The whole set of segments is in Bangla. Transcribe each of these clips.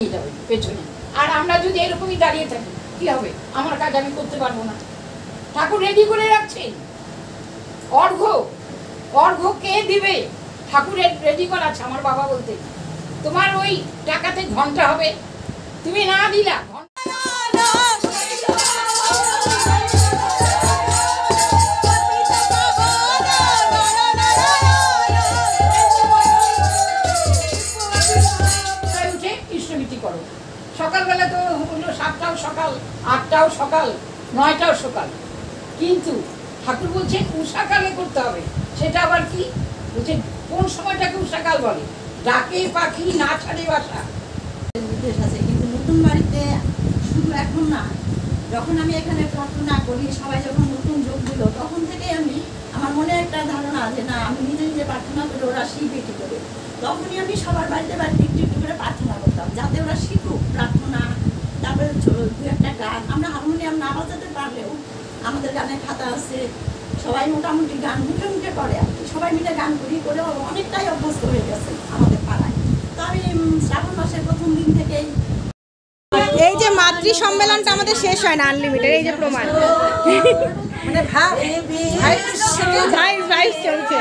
পেছনে। আর আমরা যদি এরকমই দাঁড়িয়ে থাকি কি হবে? আমার কাজ আমি করতে পারবো না। ঠাকুর রেডি করে রাখছেন। অর্ঘ্য কে দিবে? ঠাকুরের রেডি করা আছে। আমার বাবা বলতে তোমার ওই টাকাতে ঘন্টা হবে, তুমি না দিলা সকালবেলা তো হলো 7টাও সকাল, 8টাও সকাল, 9টাও সকাল, কিন্তু ঠাকুর বলছেন উষাকালে করতে হবে। সেটা আবার কি বলছেন? কোন সময়টাকে উষাকাল বলে? ডাকে পাখি না ছাড়ে বাসা। উদ্দেশ্য আছে, কিন্তু নতুন বাড়িতে শুধু এখন না, যখন আমি এখানে প্রার্থনা করি, সবাই যখন নতুন যোগ দিল, তখন থেকে আমার মনে একটা ধারণা আছে না, আমি নিজে নিজে প্রার্থনা করে ওরা শিখবে কি করে। তখনই আমি সবার বাড়িতে বাড়িতে একটু একটু করে প্রার্থনা করতাম, যাতে ওরা শিখুক প্রার্থনা। তারপরে দু একটা গান, আমরা হারমোনিয়াম না বাজাতে পারলেও আমাদের গানের খাতা আছে, সবাই মোটামুটি গান মুখে মুখে করে আর কি। সবাই মিলে গান করি করে অনেকটাই অভ্যস্ত হয়ে গেছে আমাদের পাড়ায়। তো আমি শ্রাবণ মাসের প্রথম দিন থেকেই এই যে মাতৃ সম্মেলনটা আমাদের শেষ হয় না আনলিমিটেড, এই যে প্রমাণ ভাই চলছে।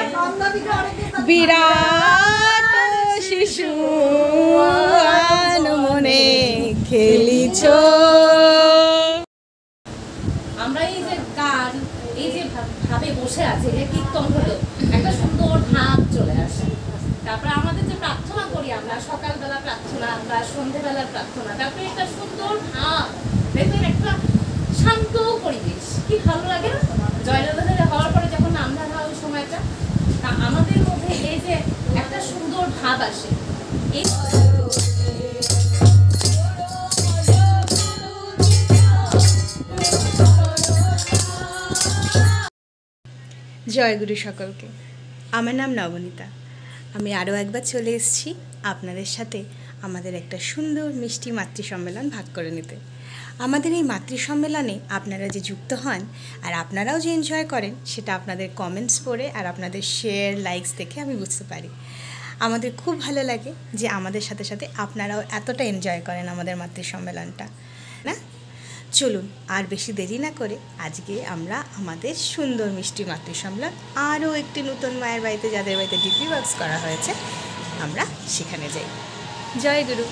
বিরাট শিশু মনে খেলিছ। আমরা এই যে গান, এই যে ভাবে বসে আছে, যে কীর্তন হলো, একটা সুন্দর ভাব চলে আসে। তারপরে আমাদের যে প্রার্থনা করি আমরা, সকালবেলা প্রার্থনা বা সন্ধ্যেবেলার প্রার্থনা, তারপরে একটা সুন্দর ভাব, দেখবেন একটা শান্ত পরিবেশ, কি ভালো লাগে না? জয়রাধা হওয়ার পরে যখন আমরা হয় ওই সময়টা, তা আমাদের মধ্যে এই যে একটা সুন্দর ভাব আসে। এই জয়গুরু সকলকে। আমার নাম নবনীতা। আমি আরও একবার চলে এসেছি আপনাদের সাথে আমাদের একটা সুন্দর মিষ্টি মাতৃ সম্মেলন ভাগ করে নিতে। আমাদের এই মাতৃ সম্মেলনে আপনারা যে যুক্ত হন আর আপনারাও যে এনজয় করেন, সেটা আপনাদের কমেন্টস পড়ে আর আপনাদের শেয়ার লাইকস দেখে আমি বুঝতে পারি। আমাদের খুব ভালো লাগে যে আমাদের সাথে সাথে আপনারাও এতটা এনজয় করেন আমাদের মাতৃ সম্মেলনটা, না? চলুন আর বেশি দেরি না করে আজকে আমরা আমাদের সুন্দর মিষ্টি মাতৃ সম্মেলন আরও একটি নতুন মায়ের বাড়িতে, যাদের বাড়িতে ডিপি ওয়ার্কস করা হয়েছে, আমরা সেখানে যাই। জয় গুরু।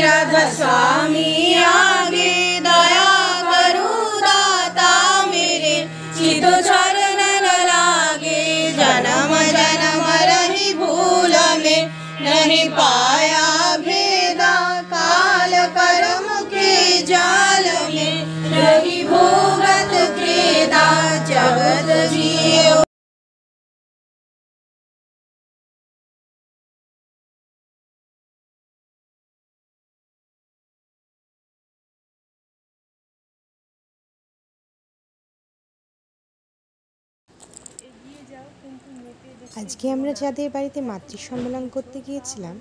राधा स्वामी आगे दया करू दाता मेरे, चित चरण लागे जन्म जन्म रही भूल में, नहीं पाया भेदा काल कर्म के जाल में, रही भोगत खेदा जगत जियो। আজকে আমরা যাদের বাড়িতে মাতৃ সম্মেলন করতে গিয়েছিলাম,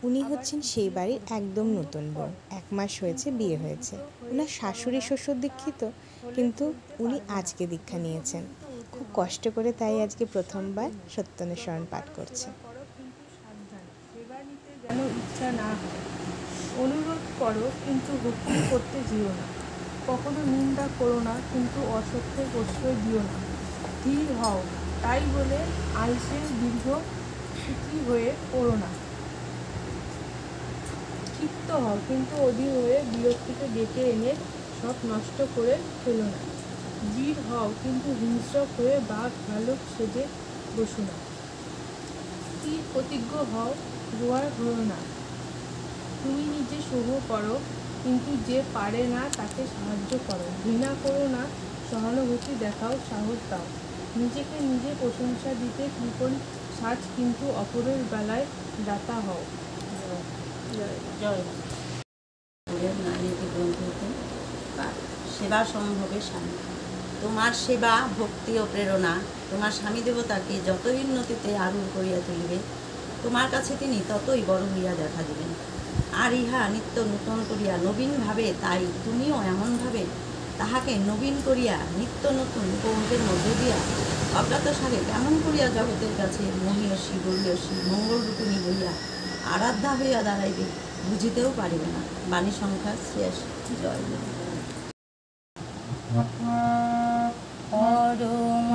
উনি হচ্ছেন সেই বাড়ির একদম নতুন বউ। 1 মাস হয়েছে বিয়ে হয়েছে। ওনার শাশুড়ি শ্বশুর দীক্ষিত, কিন্তু উনি আজকে দীক্ষা নিয়েছেন খুব কষ্ট করে, তাই আজকে প্রথমবার সত্যানুসরণ পাঠ করছে। যেন ইচ্ছা না হয়, অনুরোধ করো কিন্তু হুকুম করতে যেও না, কখনো নিন্দা করো না কিন্তু অসত্যের প্রশ্রয় দিও না, ধীর হও তাই বলে আলসের দীর্ঘ সুখী হয়ে পড়ো না, ক্ষিপ্ত হও কিন্তু অধীর হয়ে বিরক্তিকে ডেকে এনে সব নষ্ট করে ফেলো না, বীর হও কিন্তু হিংস্র হয়ে বাঘ ভালুক সেজে বসো না, স্থির প্রতিজ্ঞ হও রোয়ার হও না, তুমি নিজে সহ করো কিন্তু যে পারে না তাকে সাহায্য করো, ঘৃণা করো না সহানুভূতি দেখাও, সাহস দাও, নিজেকে নিজে প্রশংসা দিতে কৃপণ সাজ কিন্তু অপরের বেলায় দাতা হও। সেবা সম্ভবে স্বামী, তোমার সেবা ভক্তি ও প্রেরণা তোমার স্বামী দেবতাকে যতই উন্নতিতে আরূঢ় করিয়া তুলিবে, তোমার কাছে তিনি ততই বড় হইয়া দেখা দিবেন। আর ইহা নিত্য নূতন করিয়া নবীনভাবে, তাই তুমিও এমনভাবে তাহাকে নবীন করিয়া নিত্য নতুন উপভোগের মধ্যে দিয়া অজ্ঞাত সারে কেমন করিয়া জগতের কাছে মহিয়সী গরিয়সী মঙ্গলরূপিণী হইয়া আরাধ্যা হইয়া দাঁড়াইবে বুঝিতেও পারিবে না। বাণী সংখ্যা শেষ। জয় গুরু। পরম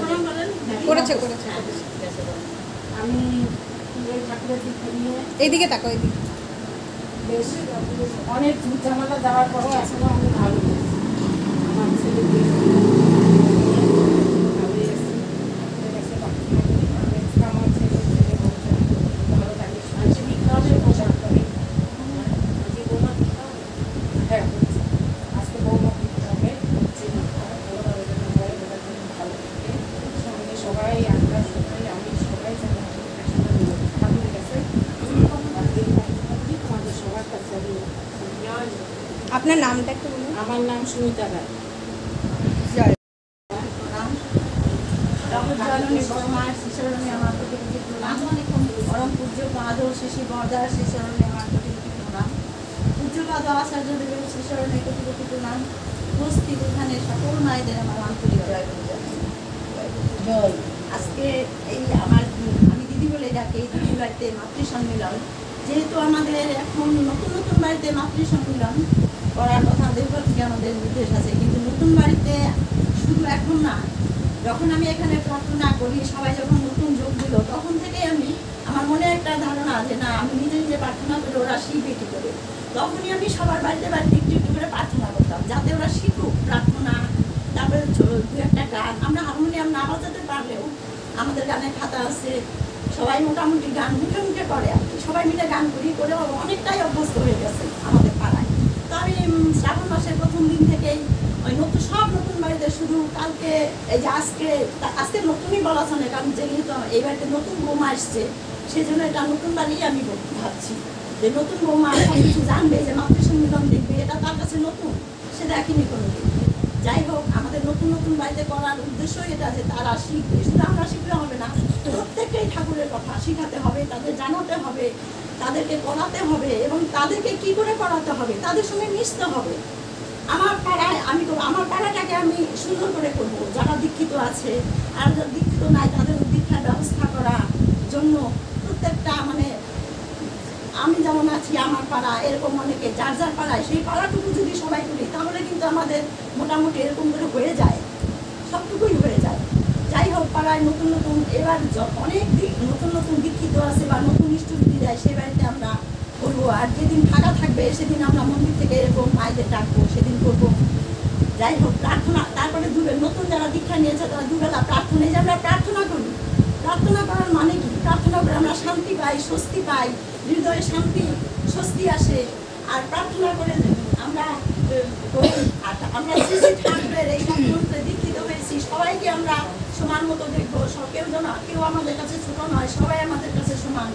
প্রণাম বলেন। করেছে আমি এই ঠাকুরের দিকে নিয়ে এইদিকে তাকাও, এইদিকে। বেশ অনেক ঝামেলা দেওয়ার পরে এখনো আমি ভালো আছি। আমার ছেলে ভালো আছি, আমার ছেলে ভালো থাকে, পোশাক করে। হ্যাঁ, আজকে বৌমা দিতে হবে, ভালো থাকে সঙ্গে সবাই আমরা সবাই আমি সবাই যেন ঠাকুরের কাছে তোমাদের সবার কাছে আমি আপনার নামটা একটু বলুন। আমার নাম সুমিতা রায়। জগজ্জননী বড়মায়ের শিশরণে আমার কোটি কোটি প্রণাম। পরম পূজ্য পাদ শিশি বরদার শিশরণে আমার কোটি কোটি প্রণাম। পূজ্যপাদ আচার্যদেবের শিশরণে কোটি কোটি প্রণাম। উপস্থিত এখানে সকল মায়েদের আমার আন্তরিক জয় বলে জয়। আজকে এই আমি দিদি বলে ডাকি, এই দিদি বাড়িতে মাতৃ সম্মেলন, যেহেতু আমাদের এখন নতুন নতুন বাড়িতে মাতৃ সম্মেলন করার কথা দেখবার থেকে আমাদের নির্দেশ আছে, কিন্তু নতুন বাড়িতে শুধু এখন না, যখন আমি এখানে প্রার্থনা করি সবাই যখন নতুন যোগ দিল তখন থেকেই আমার মনে একটা ধারণা যে না আমি নিজে নিজে প্রার্থনা করে ওরা শিখবে কী করে। তখনই আমি সবার বাড়িতে বাড়িতে একটু একটু করে প্রার্থনা করতাম যাতে ওরা শিখুক প্রার্থনা। তারপরে দু একটা গান, আমরা হারমোনিয়াম না বাজাতে পারলেও আমাদের গানের খাতা আছে, সবাই মোটামুটি গান মুখে মুখে করে আর কি, সবাই মিলে গান করি করে অনেকটাই অভ্যস্ত হয়ে গেছে আমাদের পাড়ায়। তো আমি শ্রাবণ মাসের প্রথম দিন থেকেই ওই সব নতুন বাড়িতে শুধু কালকে এই যে আজকে নতুনই বলা চলে, কারণ যেহেতু এই বাড়িতে নতুন বৌমা আসছে সেই জন্য এটা নতুন বাড়ি আমি ভাবছি যে নতুন বৌমা সব কিছু জানবে, যে মাতৃ সম্মিলন দেখবে, এটা তার কাছে নতুন, সে দেখেনি কোনো দিন। যাই হোক, আমাদের নতুন নতুন বাড়িতে করার উদ্দেশ্য এটা যে তারা শিখবে, শুধু আমরা শিখলে হবে না, প্রত্যেকটাই ঠাকুরের কথা শিখাতে হবে, তাদের জানাতে হবে, তাদেরকে করাতে হবে এবং তাদেরকে কি করে করাতে হবে, তাদের সঙ্গে মিশতে হবে। আমার পাড়ায় আমার পাড়াটাকে আমি সুন্দর করে করবো, যারা দীক্ষিত আছে আর যারা দীক্ষিত নাই তাদের দীক্ষার ব্যবস্থা করার জন্য প্রত্যেকটা আমি যেমন আছি আমার পাড়া, এরকম অনেকে যার যার পাড়ায় সেই পাড়াটুকু যদি সবাই করি তাহলে কিন্তু আমাদের মোটামুটি এরকম করে হয়ে যায়, সবটুকুই হয়ে যায়। যাই হোক, পাড়ায় নতুন নতুন এবার অনেক নতুন নতুন দীক্ষিত আছে বা নতুন স্টুডেন্ট দেয়, সেই বাড়িতে আমরা করবো। আর যেদিন ফাঁকা থাকবে সেদিন আমরা মন্দির থেকে এরকম মায়েদের ডাকবো, সেদিন করবো। যাই হোক, প্রার্থনা, তারপরে নতুন যারা দীক্ষা নিয়েছে তারা দুবেলা প্রার্থনা, যে আমরা প্রার্থনা করি, প্রার্থনা করার মানে কি, প্রার্থনা করে আমরা শান্তি পাই, স্বস্তি পাই, হৃদয়ে শান্তি স্বস্তি আসে। আর প্রার্থনা করে আমরা ঠাকুরের এই মন্ত্রে দীক্ষিত হয়েছি, সবাইকে আমরা সমান মতো দেখবো, কেউ আমাদের কাছে ছোট নয়, সবাই আমাদের কাছে সমান।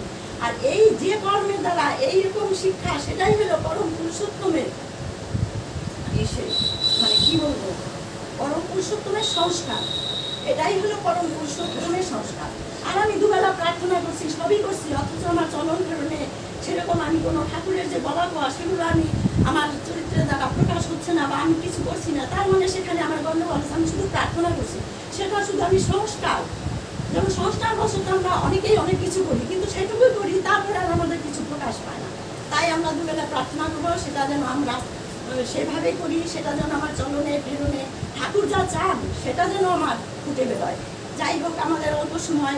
আর এই যে কর্মের দ্বারা এইরকম শিক্ষা, সেটাই হলো পরম পুরুষোত্তমের কি বলবো, পরম পুরুষোত্তমের সংস্কার, এটাই হলো পরম পুরুষোত্তমের সংস্কার। আর আমি দুবেলা প্রার্থনা করছি, সবই করছি, অথচ আমার চলন ফেরণে সেরকম আমি কোনো ঠাকুরের যে বলা কোয়া সেগুলো আমি আমার চরিত্রের দ্বারা প্রকাশ হচ্ছে না বা আমি কিছু করছি না, তার মানে সেখানে আমার গণ্ডগোল আছে। আমি শুধু প্রার্থনা করছি, সেটা শুধু আমি সংস্কার, যেমন সংস্কার বশত আমরা অনেকেই অনেক কিছু করি, কিন্তু সেটুকুই করি, তারপরে আর আমাদের কিছু প্রকাশ পায় না। তাই আমরা দুবেলা প্রার্থনা করবো, সেটা যেন আমরা সেভাবে করি, সেটা যেন আমার চলনে ফেরনে ঠাকুর যা চান সেটা যেন আমার ফুটে বেরোয়। যাই হোক, আমাদের অল্প সময়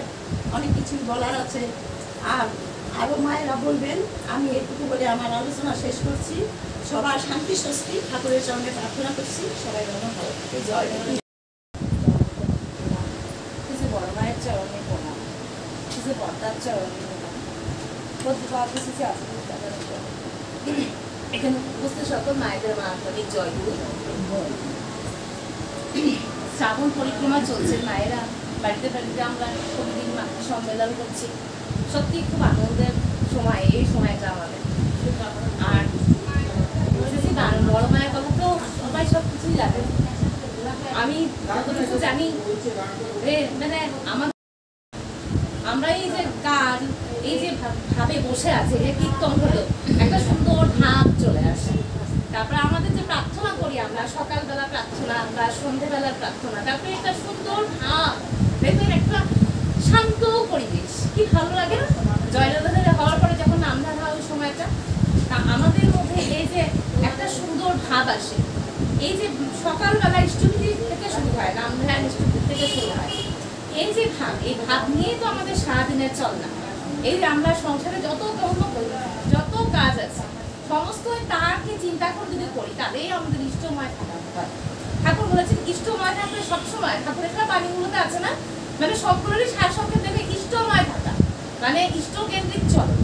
অনেক কিছু বলার আছে, আর আরও মায়েরা বলবেন, আমি এটুকু বলে আমার আলোচনা শেষ করছি। সবার শান্তি স্বস্তি ঠাকুরের চরণে প্রার্থনা করছি, সবাই যেন ভালো থাকে। জয় বড় মায়ের চরণে প্রণাম, বর্দার চরণে প্রণাম, এখানে উপস্থিত সকল মায়েদের মা আন্তরিক জয়গুরু। শ্রাবণ পরিক্রমা চলছে, মায়েরা বাড়িতে বাড়িতে আমরা প্রতিদিন সম্মেলন করছি, সত্যি খুব আনন্দের সময় এই সময়টা আমাদের। আর বড় মায়ের কথা তো সবাই সব কিছুই জানে, আমি যতটুকু জানি মানে আমরা এই যে গান, এই যে ভাবে বসে আছে, যে কীর্তন হলো একটা সুন্দর ভাব চলে আসে। তারপরে আমাদের যে প্রার্থনা করি আমরা, সকালবেলা প্রার্থনা বা সন্ধ্যেবেলার প্রার্থনা, তারপরে একটা সুন্দর ভাব, দেখবেন একটা শান্ত পরিবেশ, কি ভালো লাগে না? জয়রাধা হওয়ার পরে যখন আমরা হয় ওই সময়টা, তা আমাদের মধ্যে এই যে একটা সুন্দর ভাব আসে। এই যে সকালবেলা স্টুডি থেকে শুরু হয়, নামধ্যান স্টুডি থেকে শুরু হয়, এই যে ভাব, এই ভাব নিয়েই তো আমাদের সারাদিনের চলনা। এই যে আমরা সংসারে যত কর্ম করি, যত কাজ আছে, সমস্ত তাকে চিন্তা করে যদি করি, তাহলেই আমাদের ইষ্টময় থাকা হয়। ঠাকুর বলেছেন ইষ্টময় থাকলে সবসময়, ঠাকুরের একটা বাণীগুলোতে আছে না, মানে সবগুলোরই সারসংক্ষেপ দেবে ইষ্টময় থাকা, মানে ইষ্ট কেন্দ্রিক চলন।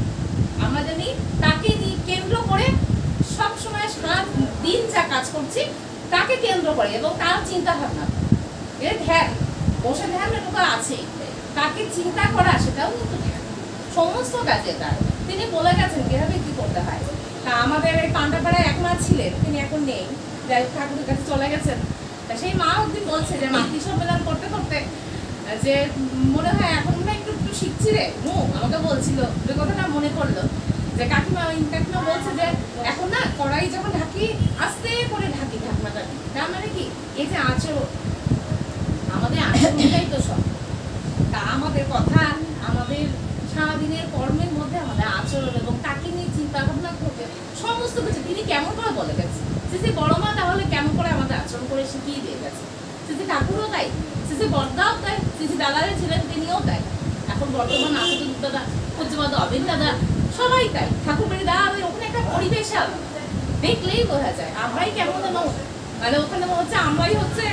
আমরা জানি তাকে কেন্দ্র করে সবসময় সারা দিন যা কাজ করছি তাকে কেন্দ্র করে এবং তার চিন্তা ভাবনা, এর ধ্যান, বসে ধ্যান এটুকু আছে, তাকে চিন্তা করা সেটাও কিন্তু ধ্যান। সমস্ত কাজে তার তিনি বলে গেছেন কিভাবে কি করতে হয়। তা আমাদের এই পান্ডাপাড়ায় এক মা ছিলেন, তিনি এখন নেই, যাই ঠাকুরের কাছে চলে গেছেন। তা সেই মা একদিন বলছে যে মাতৃ সম্মেলন করতে করতে যে মনে হয় এখন আমরা একটু একটু শিখছি রে আমাকে বলছিল, যে কথাটা মনে করলো যে কাকিমা বলছে যে এখন না কড়াই যখন ঢাকি আস্তে করে ঢাকি, ঢাকনাটা তার মানে কি এই যে আচরণ, আমাদের আচরণটাই তো সব। তা আমাদের কথা, আমাদের সারাদিনের কর্মের মধ্যে আমাদের আচরণ এবং তাকে নিয়ে চিন্তা ভাবনা করতে সমস্ত কিছু তিনি কেমন করে বলে গেছে। শ্রী বড় মা তাহলে কেমন করে আমাদের আচরণ করে শিখিয়ে দিয়ে গেছে। শ্রী ঠাকুরও তাই, শ্রী বড়দাও তাই, শ্রী দাদারে ছিলেন তিনিও তাই। এখন বর্তমান আশুতোষ দাদা, পূজ্যপাদ অবিন দাদা, সবাই তাই। ঠাকুর বাড়ি দাদা ওখানে একটা পরিবেশ দেখলেই বোঝা যায় আমরাই কেমন যেন, মানে ওখানে হচ্ছে আমরাই হচ্ছে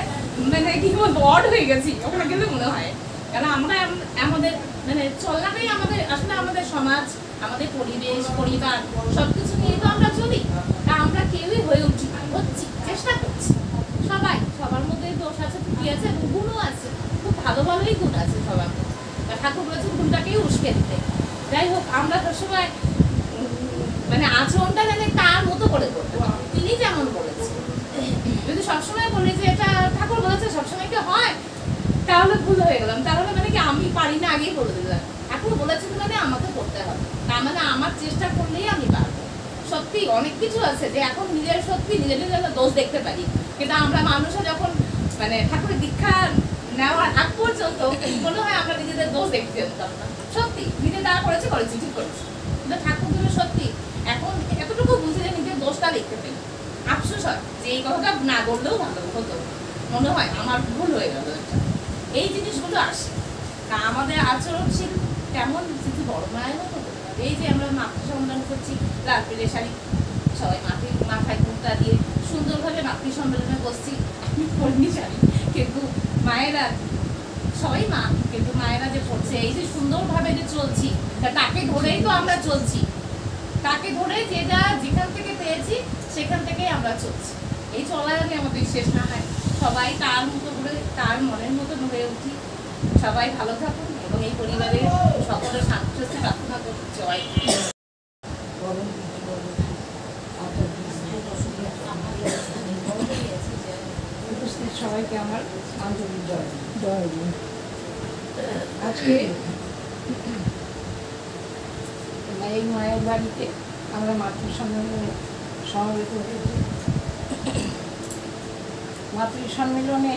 মানে কি বড় হয়ে গেছি ওখানে গেলে মনে হয়। কারণ আমরা আমাদের মানে চলাটাই আমাদের আসলে আমাদের সমাজ, আমাদের পরিবেশ, পরিবার সবকিছু নিয়ে তো আমরা চলি। তা আমরা কেউই হয়ে হচ্ছি, চেষ্টা করছি। সবাই, সবার মধ্যে দোষ আছে, ত্রুটি আছে, গুণও আছে, খুব ভালো ভালোই গুণ আছে সবার মধ্যে। ঠাকুর বলেছেন গুণটাকেই উস্কে দিতে। যাই হোক, আমরা সবসময় মানে আচরণটা যেন তার মতো করে করতে হবে, তিনি যেমন বলেছেন। যদি সবসময় বলি যে এটা ঠাকুর বলেছে সবসময় কি হয়, তাহলে ভুল হয়ে গেলাম। তাহলে মানে কি আমি পারি না আগেই বলে দিলাম। ঠাকুর বলেছেন মানে আমাকে করতে হবে, তার মানে আমার চেষ্টা করলেই আমি পারবো। সত্যি অনেক কিছু আছে যে এখন নিজের সত্যি নিজের দোষ দেখতে পারি, কিন্তু আমরা মানুষরা যখন মানে ঠাকুরের দীক্ষা নেওয়ার আগ পর্যন্ত মনে হয় আমরা নিজেদের দোষ দেখতে পেতাম না। সত্যি নিজে যা করেছে ঠিক করেছি, কিন্তু ঠাকুর গুলো সত্যি এখন এতটুকু বুঝে যে নিজের দোষটা দেখতে পেল। আফসোস হয় যে এই কথাটা না বললেও ভালো হতো, মনে হয় আমার ভুল হয়ে গেল। এই জিনিসগুলো আসে। তা আমাদের আচরণশীল তেমন কিছু বড় মায়ের মতো। এই যে আমরা মাতৃ সম্মেলন করছি, লাল পেলে শাড়ি সবাই মাথায় কুর্তা দিয়ে সুন্দরভাবে মাতৃ সম্মেলনে বসছি। আমি পড়িনি শাড়ি, কিন্তু মায়েরা সবাই মা, কিন্তু মায়েরা যে পড়ছে এই যে সুন্দরভাবে যে চলছি, তাকে ধরেই তো আমরা চলছি। তাকে ধরে যেটা যেখান থেকে পেয়েছি সেখান থেকেই আমরা চলছি। এই চলা যদি আমাদের শেষ না হয়, সবাই তার মতো করে তার মনের মতন হয়ে উঠি। সবাই ভালো থাকুন এবং এই পরিবারের সকলের শান্তি প্রার্থনা করি। জয়। উপস্থিত সবাইকে আমার আন্তরিক জয় জয়। আজকে এই মায়ের বাড়িতে আমরা মাতৃ সম্মেলনে সমবেত হয়েছি। মাতৃ সম্মেলনে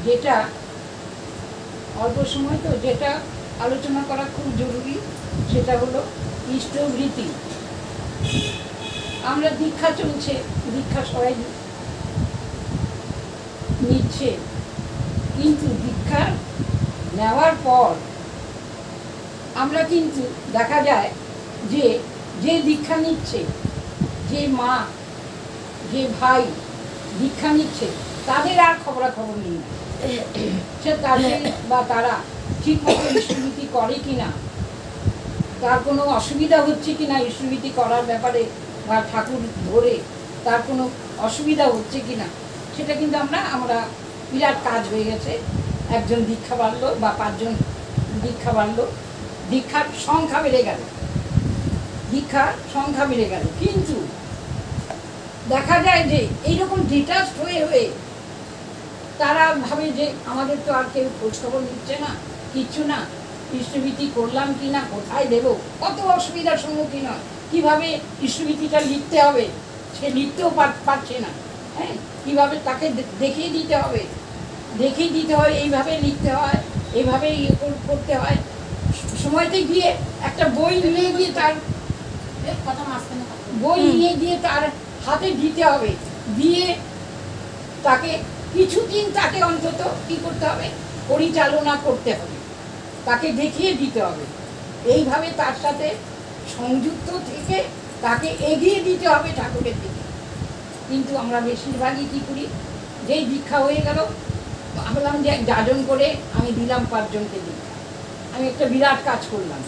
যেটা অল্প সময় তো যেটা আলোচনা করা খুব জরুরি, সেটা হলো ইষ্টভৃতি। আমরা দীক্ষা চলছে, দীক্ষা সবাই নিচ্ছে, কিন্তু দীক্ষা নেওয়ার পর আমরা কিন্তু দেখা যায় যে যে দীক্ষা নিচ্ছে, যে মা যে ভাই দীক্ষা নিচ্ছে, তাদের আর খবরাখবর নেই না। সে তাদের বা তারা ঠিকমতো ইষ্টভৃতি করে কিনা, তার কোনো অসুবিধা হচ্ছে কিনা ইষ্টভৃতি করার ব্যাপারে, বা ঠাকুর ধরে তার কোনো অসুবিধা হচ্ছে কিনা, সেটা কিন্তু আমরা বিরাট কাজ হয়ে গেছে। একজন দীক্ষা বাড়লো বা 5 জন দীক্ষা বাড়লো, দীক্ষার সংখ্যা বেড়ে গেল, কিন্তু দেখা যায় যে এইরকম ডিটাচড হয়ে তারা ভাবে যে আমাদের তো আর কেউ খোঁজখবর নিচ্ছে না, কিচ্ছু না, ইষ্টভৃতি করলাম কি না, কোথায় দেব, কত অসুবিধার সম্মুখীন হয়, কীভাবে ইষ্টভৃতিটা লিখতে হবে সে লিখতেও পারছে না। হ্যাঁ, কীভাবে তাকে দেখিয়ে দিতে হবে, এইভাবে লিখতে হয়, এইভাবে করতে হয়। সময়তে গিয়ে একটা বই নিয়ে গিয়ে তার হাতে দিতে হবে, দিয়ে তাকে কিছুদিন তাকে অন্তত কি করতে হবে, পরিচালনা করতে হবে, তাকে দেখিয়ে দিতে হবে, এইভাবে তার সাথে সংযুক্ত থেকে তাকে এগিয়ে দিতে হবে ঠাকুরের দিকে। কিন্তু আমরা বেশিরভাগই কী করি, যেই দীক্ষা হয়ে গেল ভাবলাম যে যাজন করে আমি দিলাম 5 জনকে দীক্ষা, আমি একটা বিরাট কাজ করলাম,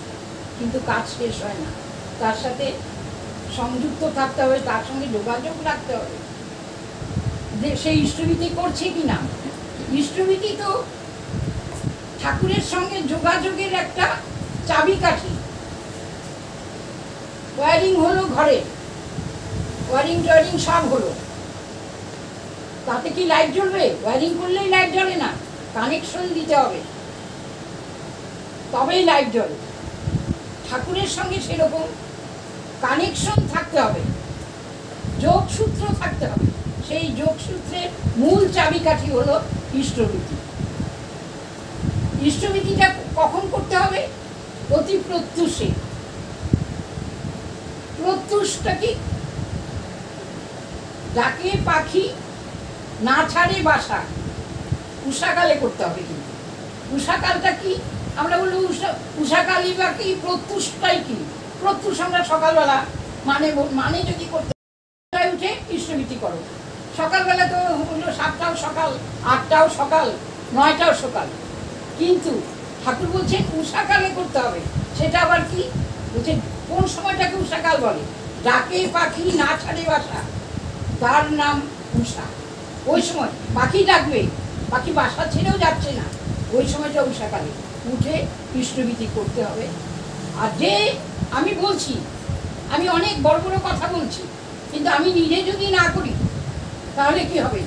কিন্তু কাজ শেষ হয় না। তার সাথে সংযুক্ত থাকতে হবে, তার সঙ্গে যোগাযোগ রাখতে হবে যে সে ইষ্টভীতি করছে কি না। ইষ্টভীতি তো ঠাকুরের সঙ্গে যোগাযোগের একটা চাবিকাঠি। ওয়ারিং হলো ঘরে, ওয়ারিং টোয়ারিং সব হলো, তাতে কি লাইট জ্বলবে? ওয়ারিং করলেই লাইট জ্বলে না, কানেকশন দিতে হবে, তবেই লাইট জ্বলে। ঠাকুরের সঙ্গে সেরকম কানেকশন থাকতে হবে, যোগসূত্র থাকতে হবে। সেই যোগসূত্রের মূল চাবিকাঠি হলো ইষ্টভীতি। ইষ্টভীতিটা কখন করতে হবে? অতি প্রত্যুষে। প্রত্যুষটা কি? ডাকে পাখি না ছাড়ে বাসা, উষাকালে করতে হবে। কিন্তু উষাকালটা কি? আমরা বলবো উষাকালই বা কি, প্রত্যুষটাই কি? প্রত্যুষ আমরা সকালবেলা মানে যদি করতে উঠে ইষ্টভীতি করো, সকালবেলা তো হলো 7টাও সকাল, 8টাও সকাল, 9টাও সকাল, কিন্তু ঠাকুর বলছেন উষাকালে করতে হবে। সেটা আবার কি বলছেন? কোন সময়টাকে উষাকাল বলে? ডাকে পাখি না ছাড়ে বাসা, তার নাম উষা। ওই সময় পাখি ডাকবে, পাখি বাসা ছেড়েও যাচ্ছে না, ওই সময়টা উষাকালে উঠে ইষ্টভীতি করতে হবে। আর যে আমি বলছি, আমি অনেক বড় বড় কথা বলছি, কিন্তু আমি নিজে যদি না করি তাহলে কি হবে?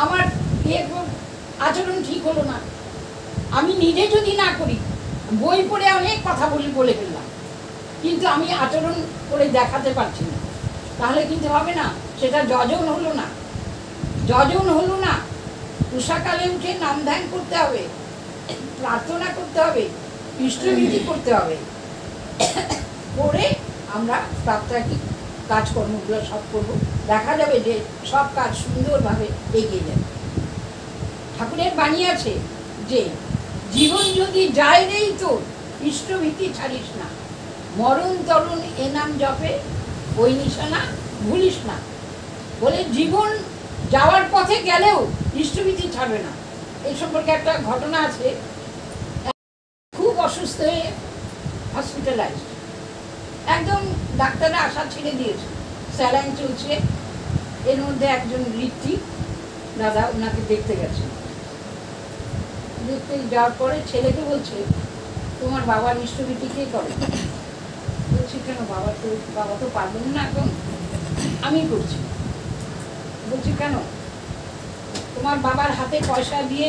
আমার আচরণ ঠিক হলো না। আমি নিজে যদি না করি, বই পড়ে অনেক কথা বলে ফেললাম, কিন্তু আমি আচরণ করে দেখাতে পারছি না, তাহলে কিন্তু হবে না, সেটা যজন হলো না, যজন হলো না। উষাকালে উঠে নাম ধ্যান করতে হবে, প্রার্থনা করতে হবে, ইষ্টভীতি করতে হবে, করে আমরা প্রাত্যহিক কাজকর্মগুলো সব করবো। দেখা যাবে যে সব কাজ সুন্দরভাবে এগিয়ে যাবে। ঠাকুরের বাণী আছে যে জীবন যদি যায় রেই তোর, ইষ্টভীতি ছাড়িস না, মরণ তরুণ এ নাম জপে, ওই নিশানা ভুলিস না। বলে জীবন যাওয়ার পথে গেলেও ইষ্টভীতি ছাড়বে না। এই সম্পর্কে একটা ঘটনা আছে। খুব অসুস্থ হয়ে হসপিটালাইজ, একদম ডাক্তাররা আশা ছেড়ে দিয়েছে, স্যালাইন চলছে। এর মধ্যে একজন ঋত্বিক দাদা ওনাকে দেখতে গেছে। দেখতে যাওয়ার পরে ছেলেকে বলছে, তোমার বাবার ইষ্টভীতি কে করে? বলছি কেন, বাবা তো পারবেন না এখন, আমি করছি। বলছি কেন? তোমার বাবার হাতে পয়সা দিয়ে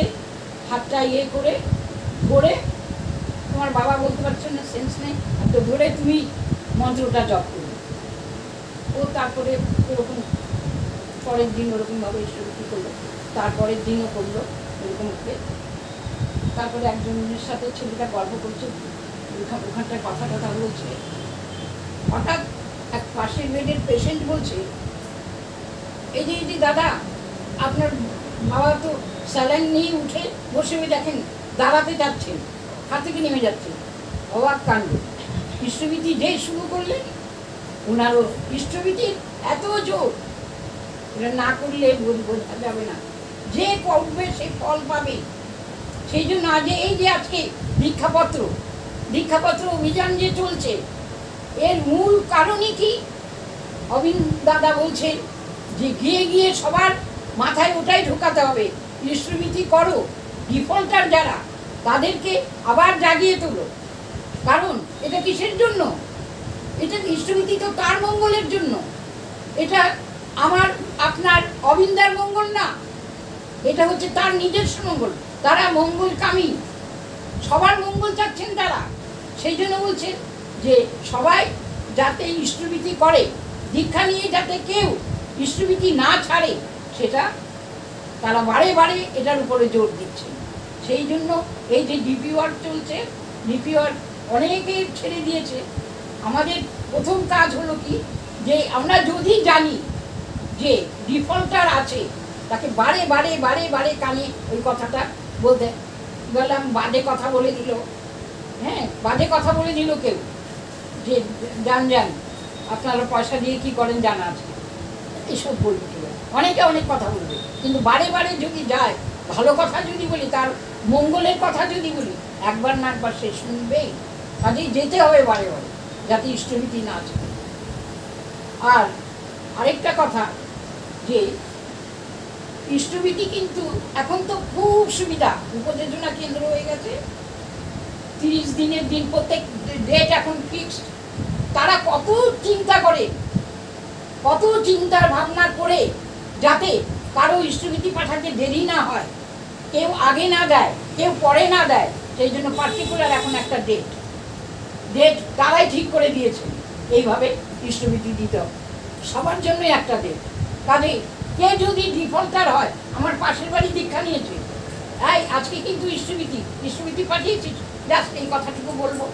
হাতটা করে ধরে, তোমার বাবা বলতে পারছো না, সেন্স নেই, তো ধরে তুমি মন্ত্রটা জপ করবে। ও তারপরে ওরকম পরের দিন ওরকমভাবে ইষ্টভীতি করলো, তারপরের দিনও করলো ওরকম করে। তারপরে একজনের সাথে ছেলেটা গল্প করছে, ওখানটায় কথা বলছে। হঠাৎ এক পাশের বেডের পেশেন্ট বলছে, এই যে দাদা, আপনার বাবা তো স্যালাইন নিয়ে উঠে বসে দেখেন দাঁড়াতে যাচ্ছেন, হাত থেকে নেমে যাচ্ছে। অবাক কাণ্ড, ইষ্টভীতি যে শুরু করলেন, ওনারও ইষ্টভীতির এত জোর, এটা না করলে বোঝা যাবে না। যে করবে সে ফল পাবে। সেই জন্য এই যে আজকে দীক্ষাপত্র অভিযান যে চলছে, এর মূল কারণই কি? অবিন্দ দাদা বলছেন যে গিয়ে সবার মাথায় ওটাই ঢোকাতে হবে, ইষ্টভীতি করো, ডিফল্টার যারা তাদেরকে আবার জাগিয়ে তোলো। কারণ এটা কিসের জন্য? এটা ইষ্টভীতি তো তার মঙ্গলের জন্য, এটা আমার আপনার অবিন্দার মঙ্গল না, এটা হচ্ছে তার নিজস্ব মঙ্গল। তারা মঙ্গলকামী, সবার মঙ্গল চাচ্ছেন তারা। সেই জন্য বলছেন যে সবাই যাতে ইষ্টভীতি করে, দীক্ষা নিয়ে যাতে কেউ ইষ্টভীতি না ছাড়ে, সেটা তারা বারে বারে এটার উপরে জোর দিচ্ছে। সেই জন্য এই যে ডিপি ওয়ার্ক চলছে, ডিপি ওয়ার্ক অনেকে ছেড়ে দিয়েছে। আমাদের প্রথম কাজ হলো কি, যে আমরা যদি জানি যে ডিফল্টার আছে, তাকে বারে বারে বারে বারে কানে ওই কথাটা বলতে বললাম, বাজে কথা বলে দিল, হ্যাঁ বাজে কথা বলে দিল কেউ, যে যান যান আপনারা পয়সা দিয়ে কি করেন জানা আছে, এসব বলবে কেউ, অনেকে অনেক কথা বলবে, কিন্তু বারে বারে যদি যায়, ভালো কথা যদি বলি, তার মঙ্গলের কথা যদি বলি, একবার না একবার সে শুনবেই। কাজেই যেতে হবে বারে বারে, যাতে ইষ্টভীতি না আছে। আর আরেকটা কথা, যে ইষ্টভীতি কিন্তু এখন তো খুব সুবিধা, উপযোজনা কেন্দ্র হয়ে গেছে, 30 দিনের দিন, প্রত্যেক ডেট এখন ফিক্সড। তারা কত চিন্তা করে, কত চিন্তার ভাবনা করে, যাতে কারো ইষ্টভীতি পাঠাতে দেরি না হয়, কেউ আগে না দেয়, কেউ পরে না দেয়, সেই জন্য পার্টিকুলার এখন একটা ডেট তারাই ঠিক করে দিয়েছে, এইভাবে ইষ্টভীতি দিতে হবে সবার জন্যই একটা ডেট। কাজে কে যদি ডিফল্টার হয়, আমার পাশের বাড়ি দীক্ষা নিয়েছে, এই আজকে কিন্তু ইষ্টভীতি পাঠিয়েছিস, জাস্ট এই কথাটুকু বলবো,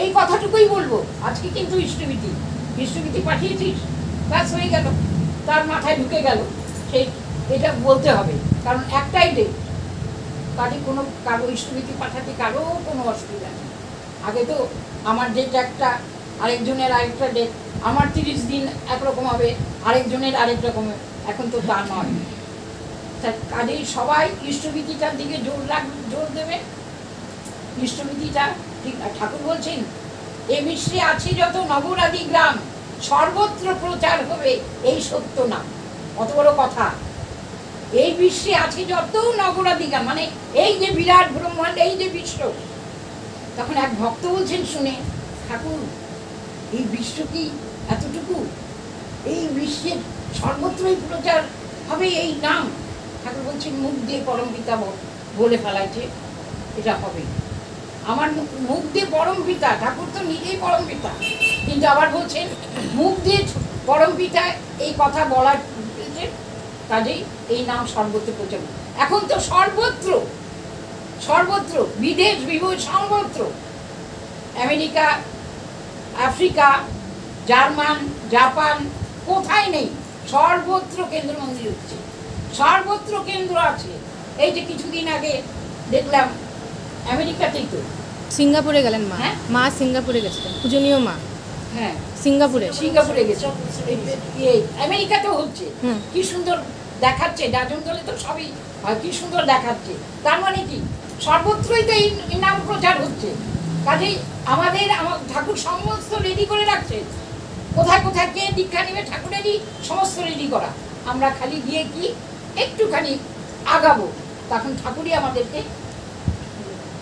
এই কথাটুকুই বলবো, আজকে কিন্তু ইষ্টভীতি পাঠিয়েছিস, ব্যাস হয়ে গেল, তার মাথায় ঢুকে গেল, সেই এটা বলতে হবে, কারণ একটাই ডেট। কাজে কোনো কারো ইষ্টভীতি পাঠাতে কারো কোনো অসুবিধা নেই। আগে তো আমার ডেট একটা, আরেকজনের আরেকটা ডেট, আমার 30 দিন একরকম হবে, আরেকজনের আরেক রকম, এখন তো তা নয়। কাজেই সবাই ইষ্টভীতিটার দিকে জোর দেবে, ইষ্টভীতিটা ঠিক। ঠাকুর বলছেন, এ বিশ্বে আছে যত নগরাদি গ্রাম, সর্বত্র প্রচার হবে এই সত্য নাম। কত বড় কথা, এই বিশ্বে আছে যত নগরাদি গ্রাম, মানে এই যে বিরাট ব্রহ্মাণ্ড, এই যে বিশ্ব। তখন এক ভক্ত বলছেন শুনে, ঠাকুর এই বিশ্ব কি এতটুকু, এই বিশ্বের সর্বত্রই প্রচার হবে এই নাম? ঠাকুর বলছেন, মুখ দিয়ে পরম পিতা বলে ফেলাইছে এটা হবে। আমার মুখ দিয়ে পরম পিতা, ঠাকুর তো নিজেই পরম পিতা, কিন্তু আবার বলছেন মুখ দিয়ে পরম পিতা এই কথা বলার, কাজেই এই নাম সর্বত্র প্রচার। এখন তো সর্বত্র বিদেশ বিভূষ, সর্বত্র আমেরিকা, আফ্রিকা, জার্মান, জাপান, কোথায় নেই, সর্বত্র কেন্দ্র মন্দির হচ্ছে, সর্বত্র কেন্দ্র আছে। এই যে কিছুদিন আগে দেখলাম আমেরিকাতেই তো, সিঙ্গাপুরে গেলেন মা, হ্যাঁ? মা সিঙ্গাপুরে গেছিলেন, পূজনীয় মা হ্যাঁ সিঙ্গাপুরে গেছে, আমেরিকাতেও হচ্ছে, কি সুন্দর দেখাচ্ছে, ডাজন দলে তো সবই কি সুন্দর দেখাচ্ছে। তার মানে কি সর্বত্রই তো এই নাম প্রচার হচ্ছে। কাজেই আমার ঠাকুর সমস্ত রেডি করে রাখছে, কোথায় কোথায় কে দীক্ষা নেবে, ঠাকুরেরই সমস্ত রেডি করা। আমরা খালি গিয়ে কি একটুখানি আগাবো, তখন ঠাকুরই আমাদেরকে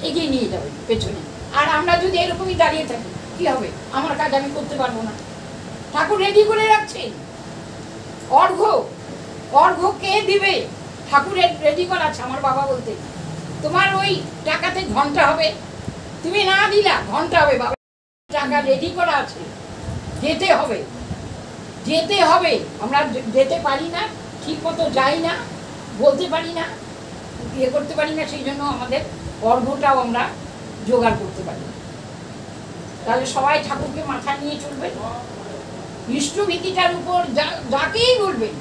এগিয়ে নিয়ে যাবে পেছনে। আর আমরা যদি এরকমই দাঁড়িয়ে থাকি, কি হবে? আমার কাজ আমি করতে পারবো না। ঠাকুর রেডি করে রাখছেন। অর্ঘ্য কে দিবে? ঠাকুরের রেডি করা আছে। আমার বাবা বলতে, তোমার ওই টাকাতে ঘন্টা হবে, তুমি না দিলা ঘন্টা হবে, বাবা টাকা রেডি করা আছে, যেতে হবে। আমরা যেতে পারি না, ঠিক মতো যাই না, বলতে পারি না, ইয়ে করতে পারি না, সেই জন্য আমাদের অর্ঘ্যটাও আমরা জোগাড় করতে পারি। তাহলে সবাই ঠাকুরকে মাথায় নিয়ে চলবেন। ইষ্টভীতিটার উপর যাকেই বলবেন,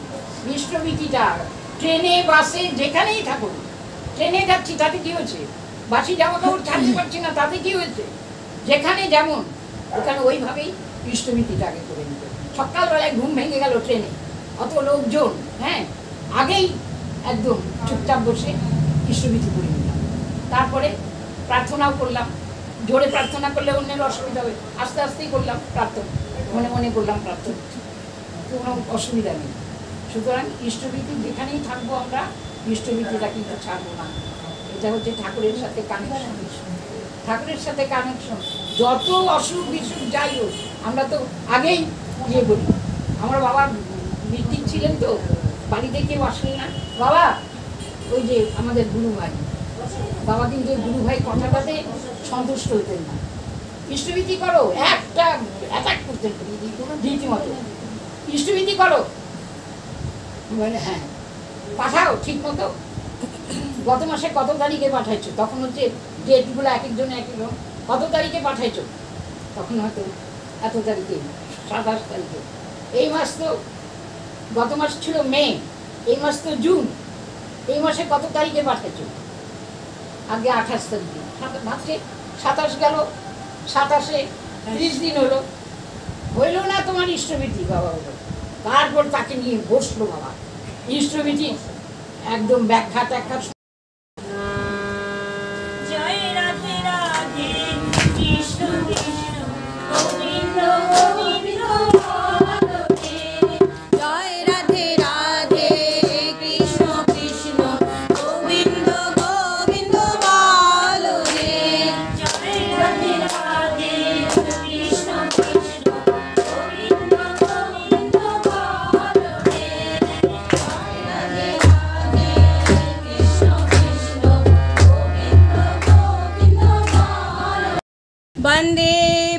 ইষ্টভীতিটা ট্রেনে, বাসে, যেখানেই থাকুন। ট্রেনে যাচ্ছি, তাতে কি হয়েছে? বাসি জামা কাপড় ছাড়তে পারছি না, তাতে কি হয়েছে? যেখানে যেমন ওখানে ওইভাবেই ইষ্টভীতিটা আগে করে নিতে। সকালবেলায় ঘুম ভেঙে গেল ট্রেনে, অত লোকজন, হ্যাঁ, আগেই একদম চুপচাপ বসে ইষ্টভীতি করে নিলাম। তারপরে প্রার্থনাও করলাম। জোরে প্রার্থনা করলে অন্যের অসুবিধা হবে, আস্তে আস্তেই করলাম প্রার্থনা, মনে মনে করলাম প্রার্থনা, কোনো অসুবিধা নেই। সুতরাং ইষ্টভীতি যেখানেই থাকবো আমরা, ইষ্টভীতিটা কিন্তু ছাড়বো না। এটা হচ্ছে ঠাকুরের সাথে কানেকশন। ঠাকুরের সাথে কানেকশন, যত অসুখ বিসুখ যাই হোক, আমরা তো আগেই ইয়ে বলি। আমার বাবা মৃত্যু ছিলেন তো, বাড়িতে কেউ আসলেন না, বাবা ওই যে আমাদের গুরু ভাই, বাবা কিন্তু গুরু ভাই কথাটাতে সন্তুষ্ট হতেন না। ইষ্টভীতি করো, একটা অ্যাটাক করতেন রীতিমতো, ইষ্টভীতি করো, বলে হ্যাঁ পাঠাও ঠিক মতো। গত মাসে কত তারিখে পাঠাইছো? তখন হচ্ছে ডেটগুলো এক একজনে এক একজন, কত তারিখে পাঠাইছো? তখন হয়তো এত তারিখে, 27 তারিখে। এই মাস তো, গত মাস ছিল মে, এই মাস তো জুন, এই মাসে কত তারিখে পাঠাচ্ছ? আগে 28 তারিখে, ভাবছে 27 গেল, 27-এ 30 দিন হলো, হইল না তোমার ইষ্টবিধি বাবা হলো। তারপর তাকে নিয়ে বসলো বাবা, ইষ্টবিধি একদম ব্যাখ্যা ট্যাখ্যা। জয় রাধে রাধে কৃষ্ণ কৃষ্ণ গোবিন্দ গোবিন্দ বলো রে। জয় রাধে রাধে কৃষ্ণ কৃষ্ণ গোবিন্দ গোবিন্দ বলো রে। জয় রাধে রাধে কৃষ্ণ কৃষ্ণ গোবিন্দ গোবিন্দ বলো রে। জয় রাধে রাধে কৃষ্ণ কৃষ্ণ গোবিন্দ গোবিন্দ বলো। বন্দে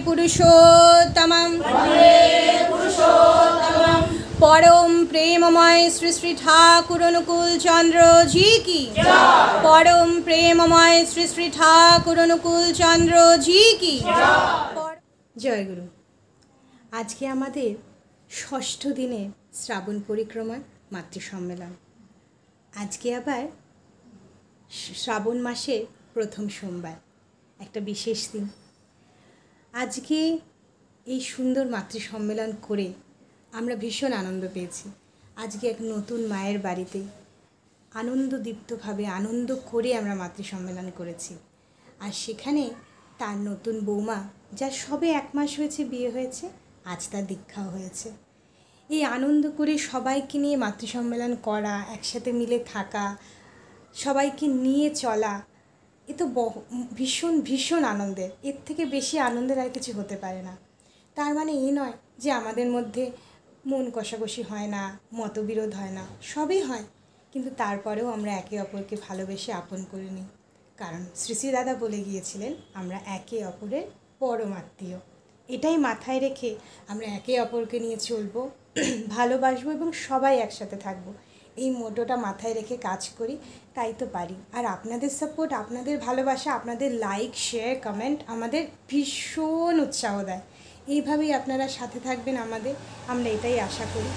পুরুষোত্তমম পরম প্রেমময় শ্রী শ্রী ঠাকুর অনুকূল চন্দ্র জি কি, পরম প্রেমময় শ্রী শ্রী ঠাকুর অনুকূল চন্দ্র জি কি। জয় গুরু। আজকে আমাদের 6ষ্ঠ দিনের শ্রাবণ পরিক্রমার মাতৃ সম্মেলন। আজকে আবার শ্রাবণ মাসের প্রথম সোমবার, একটা বিশেষ দিন। আজকে এই সুন্দর মাতৃ সম্মেলন করে আমরা ভীষণ আনন্দ পেয়েছি। আজকে এক নতুন মায়ের বাড়িতে আনন্দদীপ্তভাবে আনন্দ করে আমরা মাতৃ সম্মেলন করেছি। আর সেখানে তার নতুন বৌমা, যার সবে 1 মাস হয়েছে বিয়ে হয়েছে, আজ তার দীক্ষাও হয়েছে। এই আনন্দ করে সবাইকে নিয়ে মাতৃ সম্মেলন করা, একসাথে মিলে থাকা, সবাইকে নিয়ে চলা, এ তো ভীষণ ভীষণ আনন্দের। এর থেকে বেশি আনন্দের আর কিছু হতে পারে না। তার মানে এই নয় যে আমাদের মধ্যে মন কষাকষি হয় না, মতবিরোধ হয় না, সবই হয়, কিন্তু তারপরেও আমরা একে অপরকে ভালোবেসে আপন করে নিই। কারণ শ্রী শ্রী দাদা বলে গিয়েছিলেন আমরা একে অপরের পরম আত্মীয়। এটাই মাথায় রেখে আমরা একে অপরকে নিয়ে চলবো, ভালোবাসবো এবং সবাই একসাথে থাকবো। এই মোটোটা মাথায় রেখে কাজ করি, তাই তো পারি। আর আপনাদের সাপোর্ট, আপনাদের ভালোবাসা, আপনাদের লাইক, শেয়ার, কমেন্ট আমাদের ভীষণ উৎসাহ দেয়। এইভাবেই আপনারা সাথে থাকবেন আমাদের, আমরা এটাই আশা করি,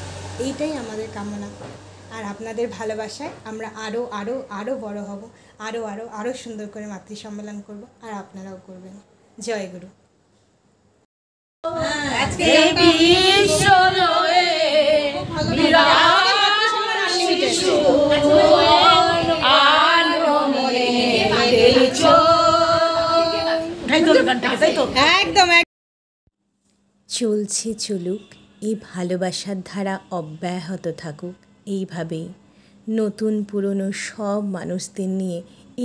এইটাই আমাদের কামনা। আর আপনাদের ভালোবাসায় আমরা আরও আরও আরও বড় হব, আরও আরও আরও সুন্দর করে মাতৃ সম্মেলন করব, আর আপনারাও করবেন। জয় গুরু। একদম চলছে চলুক এই ভালোবাসার ধারা অব্যাহত থাকুক। এইভাবেই নতুন পুরনো সব মানুষদের নিয়ে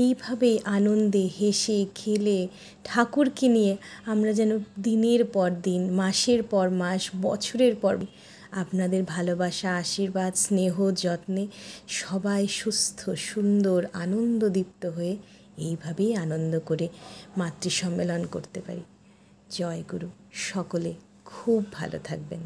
এইভাবেই আনন্দে হেসে খেলে ঠাকুরকে নিয়ে আমরা যেন দিনের পর দিন, মাসের পর মাস, বছরের পর আপনাদের ভালোবাসা, আশীর্বাদ, স্নেহ, যত্নে সবাই সুস্থ, সুন্দর, আনন্দদীপ্ত হয়ে এইভাবেই আনন্দ করে মাতৃ সম্মেলন করতে পারি। জয় গুরু। সকলে খুব ভালো থাকবেন।